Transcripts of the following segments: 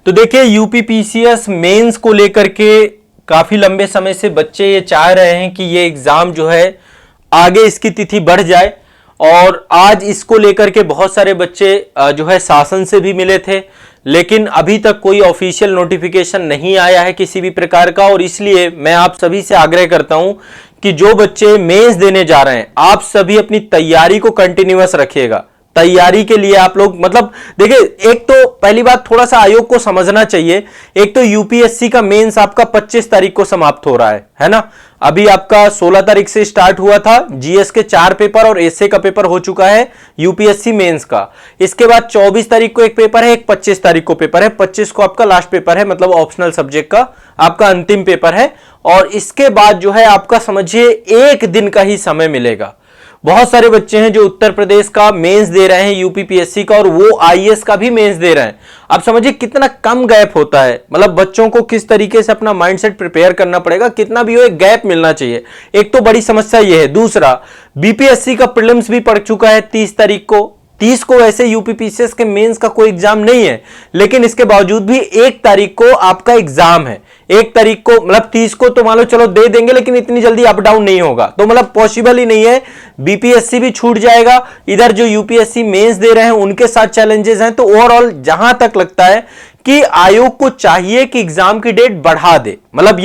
तो देखिए UPPCS mains को लेकर के काफी लंबे समय से बच्चे ये चाह रहे हैं कि ये एग्जाम जो है आगे इसकी तिथि बढ़ जाए, और आज इसको लेकर के बहुत सारे बच्चे जो है शासन से भी मिले थे, लेकिन अभी तक कोई ऑफिशियल नोटिफिकेशन नहीं आया है किसी भी प्रकार का। और इसलिए मैं आप सभी से आग्रह करता हूं कि जो बच्चे मेंस देने जा रहे हैं, आप सभी अपनी तैयारी को कंटिन्यूअस रखिएगा। तैयारी के लिए आप लोग मतलब देखिए, एक तो पहली बात थोड़ा सा आयोग को समझना चाहिए। एक तो यूपीएससी का मेंस आपका 25 तारीख को समाप्त हो रहा है ना। अभी आपका 16 तारीख से स्टार्ट हुआ था, जीएस के 4 पेपर और एसए का पेपर हो चुका है यूपीएससी मेंस का। इसके बाद 24 तारीख को एक पेपर है, एक 25 तारीख को पेपर है। 25 को आपका लास्ट पेपर है, मतलब ऑप्शनल सब्जेक्ट का आपका अंतिम पेपर है। और इसके बाद जो है आपका समझिए 1 दिन का ही समय मिलेगा। बहुत सारे बच्चे हैं जो उत्तर प्रदेश का मेंस दे रहे हैं यूपीपीएससी का, और वो आईएएस का भी मेंस दे रहे हैं। अब समझिए कितना कम गैप होता है, मतलब बच्चों को किस तरीके से अपना माइंडसेट प्रिपेयर करना पड़ेगा, कितना भी हो एक गैप मिलना चाहिए। एक तो बड़ी समस्या ये है। दूसरा, बीपीएससी का प्रीलिम्स भी पड़ चुका है 30 तारीख को। 30 को वैसे यूपीपीसीएस के मेंस का कोई एग्जाम नहीं है, लेकिन इसके बावजूद भी 1 तारीख को आपका एग्जाम है। 1 तारीख को मतलब 30 को तो मान लो चलो दे देंगे, लेकिन इतनी जल्दी अप डाउन नहीं होगा, तो मतलब पॉसिबल ही नहीं है। बीपीएससी भी छूट जाएगा, इधर जो यूपीएससी मेंस दे रहे हैं उनके साथ चैलेंजेस हैं। तो ओवरऑल जहां तक लगता है कि आयोग को चाहिए कि एग्जाम की डेट बढ़ा दे, मतलब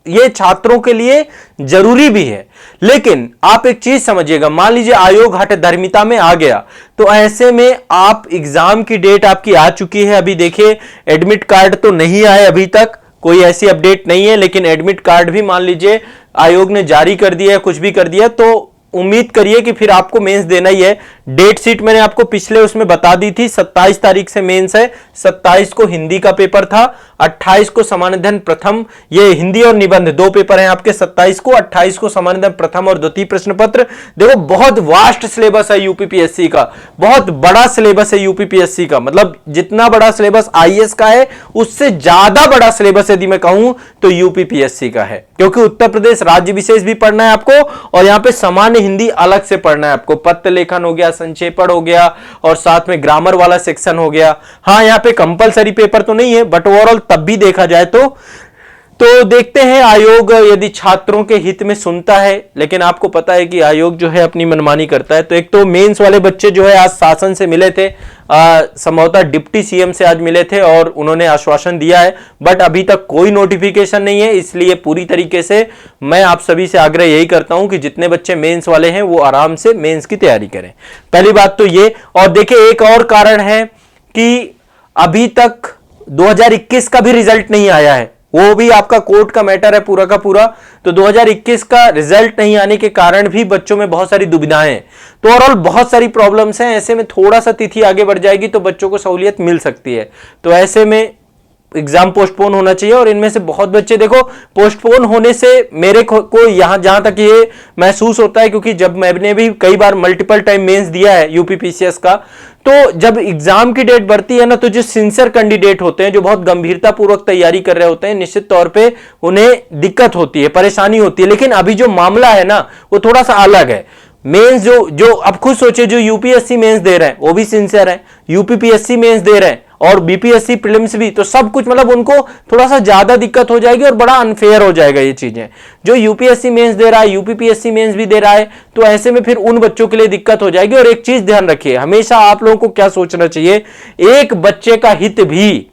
ये छात्रों के लिए जरूरी भी है। लेकिन आप एक चीज समझिएगा, मान लीजिए आयोग हठधर्मिता में आ गया, तो ऐसे में आप एग्जाम की डेट आपकी आ चुकी है। अभी देखिए एडमिट कार्ड तो नहीं आए अभी तक, कोई ऐसी अपडेट नहीं है, लेकिन एडमिट कार्ड भी मान लीजिए आयोग ने जारी कर दिया है, कुछ भी कर दिया, तो उम्मीद करिए कि फिर आपको मेंस देना ही है। डेट शीट मैंने आपको पिछले उसमें बता दी थी, 27 तारीख से मेंस है। 27 को हिंदी का पेपर था, 28 को सामान्य अध्ययन प्रथम, ये हिंदी और निबंध 2 पेपर हैं आपके 27 को, 28 को सामान्य अध्ययन प्रथम और द्वितीय प्रश्न पत्र। देखो बहुत वास्ट सिलेबस है यूपीपीएससी का, बहुत बड़ा सिलेबस है यूपीपीएससी का, मतलब जितना बड़ा सिलेबस आईएएस का है उससे ज्यादा बड़ा सिलेबस यदि मैं कहूं तो यूपीपीएससी का है। क्योंकि उत्तर प्रदेश राज्य विशेष भी पढ़ना है आपको, और यहां पे सामान्य हिंदी अलग से पढ़ना है आपको। पत्र लेखन हो गया, संक्षेपण हो गया, और साथ में ग्रामर वाला सेक्शन हो गया। हाँ, यहां पे कंपलसरी पेपर तो नहीं है, बट ओवरऑल तब भी देखा जाए तो देखते हैं आयोग यदि छात्रों के हित में सुनता है। लेकिन आपको पता है कि आयोग जो है अपनी मनमानी करता है। तो एक तो मेंस वाले बच्चे जो है आज शासन से मिले थे, संभवतः डिप्टी सीएम से आज मिले थे, और उन्होंने आश्वासन दिया है, बट अभी तक कोई नोटिफिकेशन नहीं है। इसलिए पूरी तरीके से मैं आप सभी से आग्रह यही करता हूं कि जितने बच्चे मेंस वाले हैं वो आराम से मेंस की तैयारी करें। पहली बात तो ये। और देखिए एक और कारण है कि अभी तक 2021 का भी रिजल्ट नहीं आया है, वो भी आपका कोर्ट का मैटर है पूरा का पूरा। तो 2021 का रिजल्ट नहीं आने के कारण भी बच्चों में बहुत सारी दुविधाएं हैं। तो ओवरऑल बहुत सारी प्रॉब्लम्स हैं। ऐसे में थोड़ा सा तिथि आगे बढ़ जाएगी तो बच्चों को सहूलियत मिल सकती है। तो ऐसे में एग्जाम पोस्टपोन होना चाहिए, और इनमें से बहुत बच्चे देखो पोस्टपोन होने से मेरे को यहां जहां तक ये महसूस होता है, क्योंकि जब मैंने भी कई बार मल्टीपल टाइम मेंस दिया है यूपीपीसीएस का, तो जब एग्जाम की डेट बढ़ती है ना, तो जो सिंसियर कैंडिडेट होते हैं, जो बहुत गंभीरता पूर्वक तैयारी कर रहे होते हैं, निश्चित तौर पे उन्हें दिक्कत होती है, परेशानी होती है। लेकिन अभी जो मामला है ना वो थोड़ा सा अलग है। मेंस जो अब खुद सोचे, जो यूपीएससी मेंस दे रहे हैं वो भी सिंसियर है, यूपीपीएससी मेंस दे रहे हैं और बीपीएससी प्रीलिम्स भी, तो सब कुछ मतलब उनको थोड़ा सा ज्यादा दिक्कत हो जाएगी और बड़ा अनफेयर हो जाएगा ये चीजें। जो यूपीएससी मेंस दे रहा है, यूपीपीएससी मेंस भी दे रहा है, तो ऐसे में फिर उन बच्चों के लिए दिक्कत हो जाएगी। और एक चीज ध्यान रखिए, हमेशा आप लोगों को क्या सोचना चाहिए, एक बच्चे का हित भी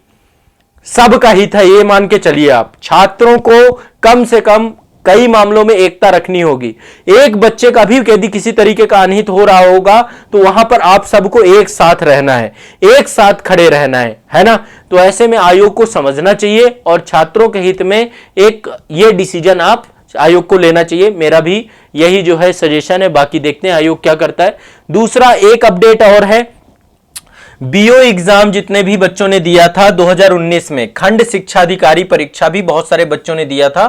सबका हित है, ये मान के चलिए आप। छात्रों को कम से कम कई मामलों में एकता रखनी होगी। एक बच्चे का भी यदि किसी तरीके का अनहित हो रहा होगा तो वहां पर आप सबको एक साथ रहना है, एक साथ खड़े रहना है ना। तो ऐसे में आयोग को समझना चाहिए और छात्रों के हित में एक ये डिसीजन आप आयोग को लेना चाहिए। मेरा भी यही जो है सजेशन है, बाकी देखते हैं आयोग क्या करता है। दूसरा एक अपडेट और है, बीओ एग्जाम जितने भी बच्चों ने दिया था 2019 में, खंड शिक्षाधिकारी परीक्षा भी बहुत सारे बच्चों ने दिया था।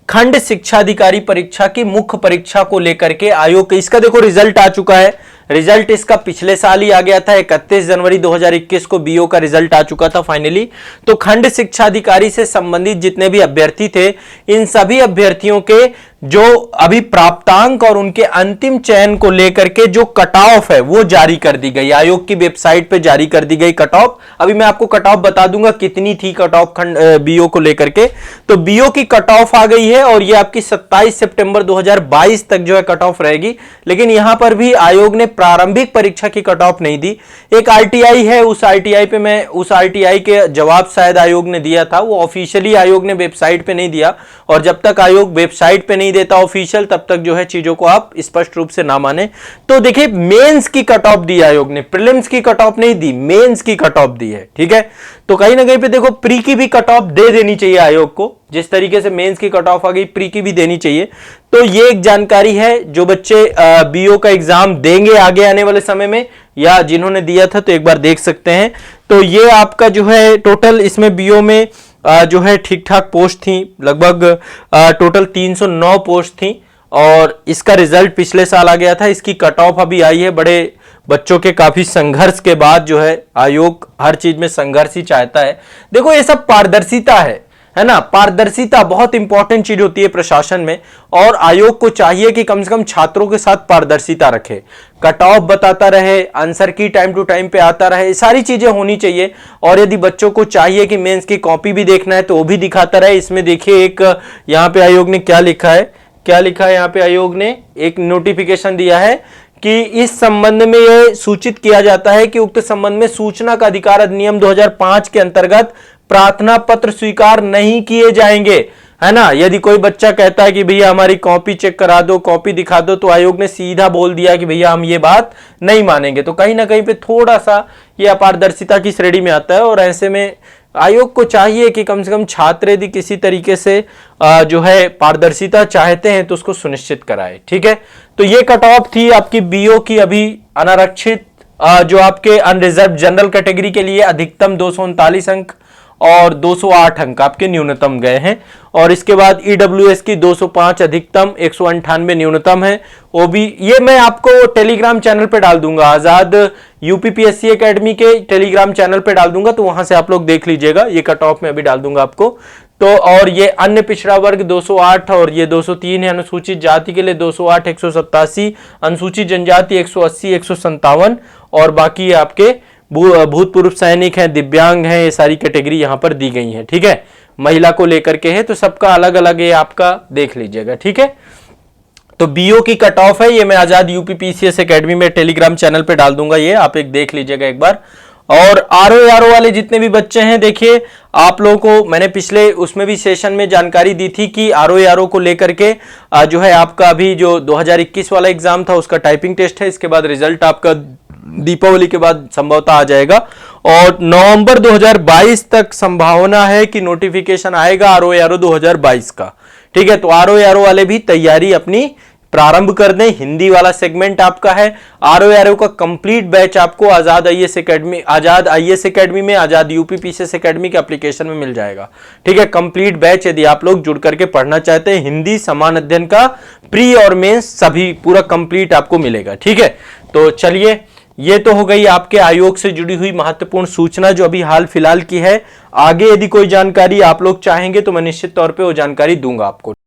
खंड शिक्षाधिकारी परीक्षा की मुख्य परीक्षा को लेकर के आयोग के इसका देखो रिजल्ट आ चुका है। रिजल्ट इसका पिछले साल ही आ गया था, 31 जनवरी 2021 को बीओ का रिजल्ट आ चुका था फाइनली। तो खंड शिक्षा अधिकारी से संबंधित जितने भी अभ्यर्थी थे, इन सभी अभ्यर्थियों के जो अभी प्राप्तांक और उनके अंतिम चयन को लेकर के जो कट ऑफ है वो जारी कर दी गई, आयोग की वेबसाइट पे जारी कर दी गई कट ऑफ। अभी मैं आपको कट ऑफ बता दूंगा कितनी थी कट ऑफ खंड बीओ को लेकर के। तो बीओ की कट ऑफ आ गई है और ये आपकी 27 सितंबर 2022 तक जो है कट ऑफ रहेगी। लेकिन यहां पर भी आयोग ने प्रारंभिक परीक्षा की कट ऑफ नहीं दी। एक आरटीआई है, उस आरटीआई पे मैं उस आरटीआई के जवाब शायद आयोग ने दिया था, वो ऑफिशियली आयोग ने वेबसाइट पे नहीं दिया। और जब तक आयोग वेबसाइट पे नहीं देता ऑफिशियल, तब तक जो है चीजों को आप स्पष्ट रूप से ना माने। तो देखिए मेंस की कट ऑफ दी आयोग ने, प्रीलिम्स की कट ऑफ नहीं दी, मेंस की कट ऑफ दी है। ठीक है, तो कहीं ना कहीं पे देखो प्री की भी कट ऑफ दे देनी चाहिए आयोग को, जिस तरीके से मेंस की कट ऑफ आ गई प्री की भी देनी चाहिए। तो ये एक जानकारी है जो बच्चे बीओ का एग्जाम देंगे आगे आने वाले समय में, या जिन्होंने दिया था तो एक बार देख सकते हैं। तो ये आपका जो है टोटल इसमें बीओ में जो है ठीक ठाक पोस्ट थी, लगभग टोटल 309 पोस्ट थी और इसका रिजल्ट पिछले साल आ गया था। इसकी कट ऑफ अभी आई है, बड़े बच्चों के काफी संघर्ष के बाद जो है, आयोग हर चीज में संघर्ष ही चाहता है। देखो ये सब पारदर्शिता है ना, पारदर्शिता बहुत इंपॉर्टेंट चीज होती है प्रशासन में, और आयोग को चाहिए कि कम से कम छात्रों के साथ पारदर्शिता रखे, कट ऑफ बताता रहे, आंसर की टाइम टू टाइम पे आता रहे, सारी चीजें होनी चाहिए। और यदि बच्चों को चाहिए कि मेंस की कॉपी भी देखना है तो वो भी दिखाता रहे। इसमें देखिए एक यहाँ पे आयोग ने क्या लिखा है, क्या लिखा है यहाँ पे आयोग ने एक नोटिफिकेशन दिया है कि इस संबंध में यह सूचित किया जाता है कि उक्त संबंध में सूचना का अधिकार अधिनियम 2005 के अंतर्गत प्रार्थना पत्र स्वीकार नहीं किए जाएंगे, है ना। यदि कोई बच्चा कहता है कि भैया हमारी कॉपी चेक करा दो, कॉपी दिखा दो, तो आयोग ने सीधा बोल दिया कि भैया हम ये बात नहीं मानेंगे। तो कहीं ना कहीं पे थोड़ा सा ये अपारदर्शिता की श्रेणी में आता है, और ऐसे में आयोग को चाहिए कि कम से कम छात्र यदि किसी तरीके से जो है पारदर्शिता चाहते हैं तो उसको सुनिश्चित कराए। ठीक है, तो ये कट ऑफ थी आपकी बीओ की। अभी अनारक्षित जो आपके अनरिजर्व जनरल कैटेगरी के लिए अधिकतम 239 अंक और 208 अंक आपके न्यूनतम गए हैं, और इसके बाद ईडब्ल्यूएस की 205 अधिकतम, 198 न्यूनतम है। वो भी ये मैं आपको टेलीग्राम चैनल पे डाल दूंगा, आजाद यूपीपीएससी एकेडमी के टेलीग्राम चैनल पे डाल दूंगा, तो वहां से आप लोग देख लीजिएगा। ये कट ऑफ में अभी डाल दूंगा आपको। तो और ये अन्य पिछड़ा वर्ग 208 और ये 203 है, अनुसूचित जाति के लिए 208, 187, अनुसूचित जनजाति 180, 157, और बाकी आपके भूतपूर्व सैनिक हैं, दिव्यांग हैं, ये सारी कैटेगरी यहां पर दी गई है। ठीक है, महिला को लेकर के है, तो सबका अलग अलग ये आपका देख लीजिएगा। ठीक है, तो बीओ की कट ऑफ है, ये मैं आजाद यूपीपीसीएस एकेडमी में टेलीग्राम चैनल पे डाल दूंगा, ये आप एक देख लीजिएगा एक बार। और आरओ वाले जितने भी बच्चे हैं, देखिए आप लोगों को मैंने पिछले उसमें भी सेशन में जानकारी दी थी कि आरओ को लेकर के जो है आपका अभी जो 2021 वाला एग्जाम था उसका टाइपिंग टेस्ट है, इसके बाद रिजल्ट आपका दीपावली के बाद संभवतः आ जाएगा, और नवंबर 2022 तक संभावना है कि नोटिफिकेशन आएगा आरओ 2022 का। ठीक है, तो आरओ वाले भी तैयारी अपनी प्रारंभ कर दें। हिंदी वाला सेगमेंट आपका है। आरओ का कंप्लीट बैच आपको आजाद आईएएस एकेडमी में, आजाद यूपीपीसीएस एकेडमी के एप्लीकेशन में मिल जाएगा। ठीक है, कंप्लीट बैच यदि आप लोग जुड़ करके पढ़ना चाहते हैं, हिंदी समान अध्ययन का प्री और मेंस सभी पूरा कंप्लीट आपको मिलेगा। ठीक है, तो चलिए ये तो हो गई आपके आयोग से जुड़ी हुई महत्वपूर्ण सूचना जो अभी हाल फिलहाल की है। आगे यदि कोई जानकारी आप लोग चाहेंगे तो मैं निश्चित तौर पे वो जानकारी दूंगा आपको।